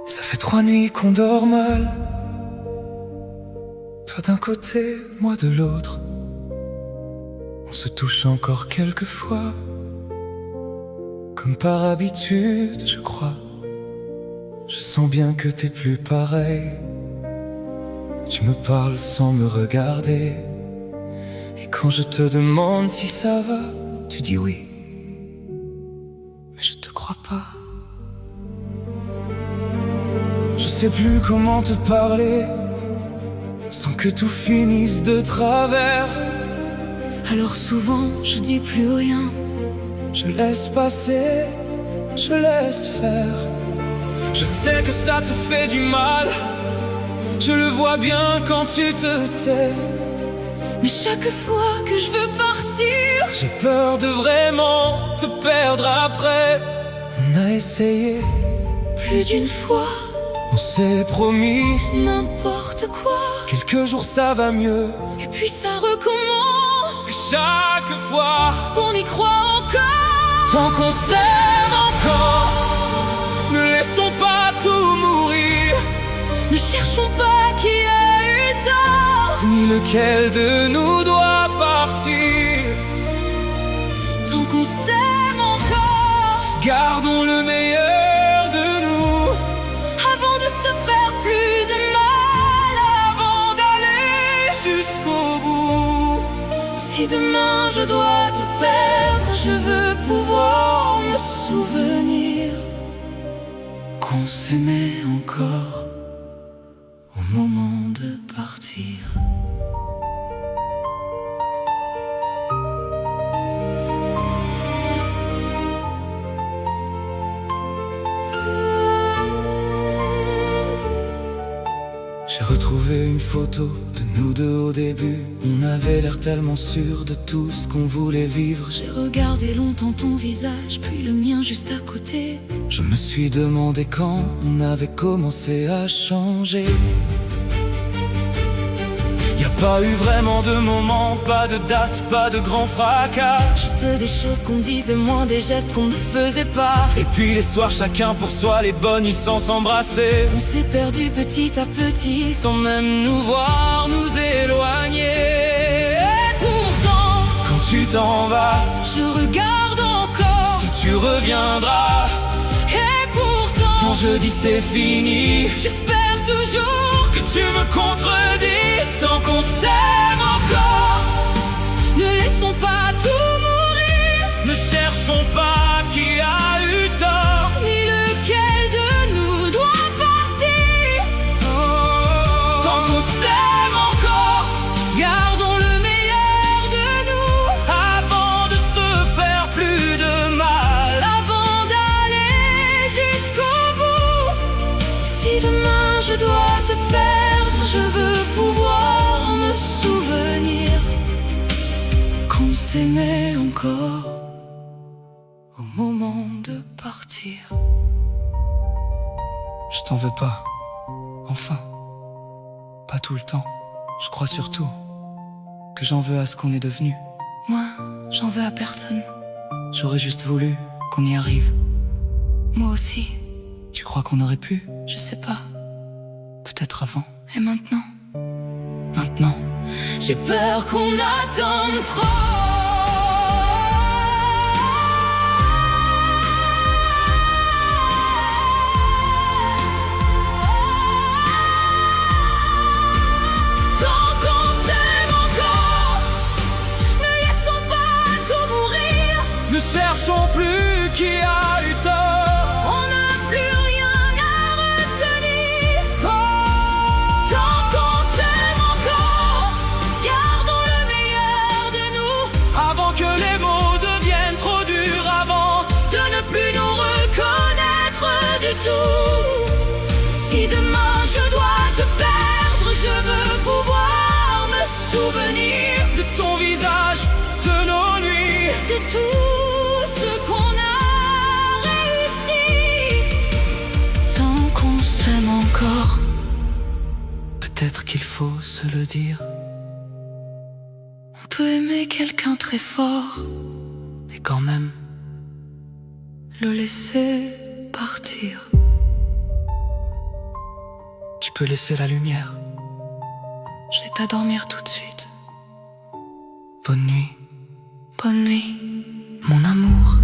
Ça fait 3 nuits qu'on dort mal. Toi d'un côté, moi de l'autre. On se touche encore quelques fois, comme par habitude, je crois. Je sens bien que t'es plus pareil. Tu me parles sans me regarder. Et quand je te demande si ça va, tu dis oui. Mais je te crois pas. Je sais plus comment te parler sans que tout finisse de travers. Alors souvent je dis plus rien. Je laisse passer, je laisse faire. Je sais que ça te fait du mal. Je le vois bien quand tu te tais. Mais chaque fois que je veux partir, j'ai peur de vraiment te perdre après. On a essayé plus d'une fois, on s'est promis n'importe quoi. Quelques jours ça va mieux, et puis ça recommence. Et chaque fois on y croit encore. Tant qu'on s'aime encore, ne laissons pas tout mourir. Ne cherchons pas qui a eu tort, ni lequel de nous doit partir. Tant qu'on s'aime encore, gardons le meilleur de nous, avant de se faire plus de mal, avant d'aller jusqu'au bout. Si demain je dois te perdre, je veux pouvoir me souvenir qu'on s'aimait encore au moment de partir. J'ai retrouvé une photo de nous deux au début. On avait l'air tellement sûr de tout ce qu'on voulait vivre. J'ai regardé longtemps ton visage, puis le mien juste à côté. Je me suis demandé quand on avait commencé à changer. Y'a pas eu vraiment de moment, pas de date, pas de grand fracas. Juste des choses qu'on disait moins, des gestes qu'on ne faisait pas. Et puis les soirs chacun pour soi, les bonnes nuits sans s'embrasser. On s'est perdu petit à petit, sans même nous voir nous éloigner. Et pourtant, quand tu t'en vas, je regarde encore si tu reviendras. Et pourtant, quand je dis c'est fini, j'espère toujours que tu me contredises. Tant qu'on s'aime encore, ne laissons pas tout mourir. Ne cherchons pas qui a eu tort, ni lequel de nous doit partir. Tant qu'on s'aime encore, gardons le meilleur de nous, avant de se faire plus de mal, avant d'aller jusqu'au bout. Si demain je dois te perdre, je veux pouvoir me souvenir qu'on s'aimait encore au moment de partir. je t'en veux pas, enfin, pas tout le temps. Je crois surtout que j'en veux à ce qu'on est devenu. Moi, j'en veux à personne. J'aurais juste voulu qu'on y arrive. Moi aussi. Tu crois qu'on aurait pu? Je sais pas. Peut-être avant. Et maintenant? Maintenant, j'ai peur qu'on attende trop. Tant qu'on s'aime encore, ne laissons pas tout mourir. ne cherchons plus qui a eu tort. On n'a plus rien à retenir. Tant qu'on s'aime encore, gardons le meilleur de nous, Avant que les mots deviennent trop durs, avant de ne plus nous reconnaître du tout. Si demain je dois te perdre, je veux pouvoir me souvenir de ton visage, de nos nuits, de tout ce qu'on a réussi. tant qu'on s'aime encore. Peut-être qu'il faut se le dire. On peut aimer quelqu'un très fort, Et quand même, le laisser partir. peux laisser la lumière. Je vais t'endormir tout de suite. Bonne nuit, Bonne nuit. mon amour.